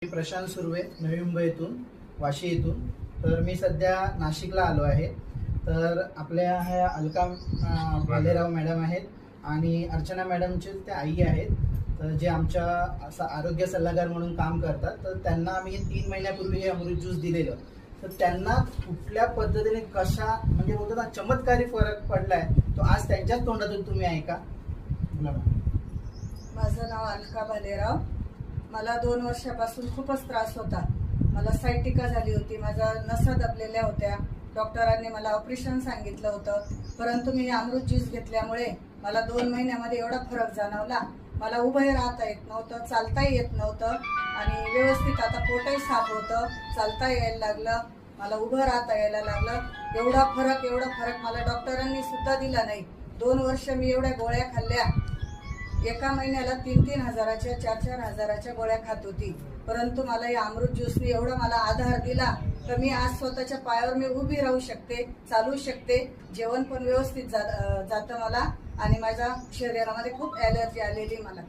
मी प्रशांत सुर्वे, नवी मुंबईतून, वाशी येथून. तर मी सध्या नाशिकला आलो आहे. तर आपल्या ह्या अलका भालेराव मॅडम आहेत आणि अर्चना मॅडमचे ते आई आहेत, तर जे आमच्या असं आरोग्य सल्लागार म्हणून काम करतात. तर त्यांना आम्ही 3 महिन्यापूर्वी हे अमृत ज्यूस दिलेलं. तर त्यांना कुठल्या पद्धतीने कशा म्हणजे बोलतो ना चमत्कारी फरक पडलाय, तो आज त्यांच्याच तोंडातून तुम्ही ऐका. माझं नाव अलका भालेराव. मला 2 वर्षापासून खूपच त्रास होता. मला सायटिका झाली होती, माझ्या नसा दबलेल्या होत्या. डॉक्टरांनी मला ऑपरेशन सांगितलं होतं, परंतु मी अमृत ज्यूस घेतल्यामुळे मला 2 महिन्यामध्ये एवढा फरक जाणवला. मला उभंही राहता येत नव्हतं, चालताही येत नव्हतं आणि व्यवस्थित आता पोटही साफ होतं, चालता यायला लागलं, मला उभं राहता यायला लागलं. एवढा फरक मला डॉक्टरांनी सुद्धा दिला नाही. 2 वर्ष मी एवढ्या गोळ्या खाल्ल्या. एका महिन्याला 3-3 हजाराच्या 4-4 हजाराच्या गोळ्या खात होती, परंतु मला या अमृत ज्यूसने एवढा मला आधार दिला तर मी आज स्वतःच्या पायावर मी उभी राहू शकते, चालू शकते, जेवण पण व्यवस्थित जातं मला आणि माझ्या शरीरामध्ये खूप ॲलर्जी आलेली मला.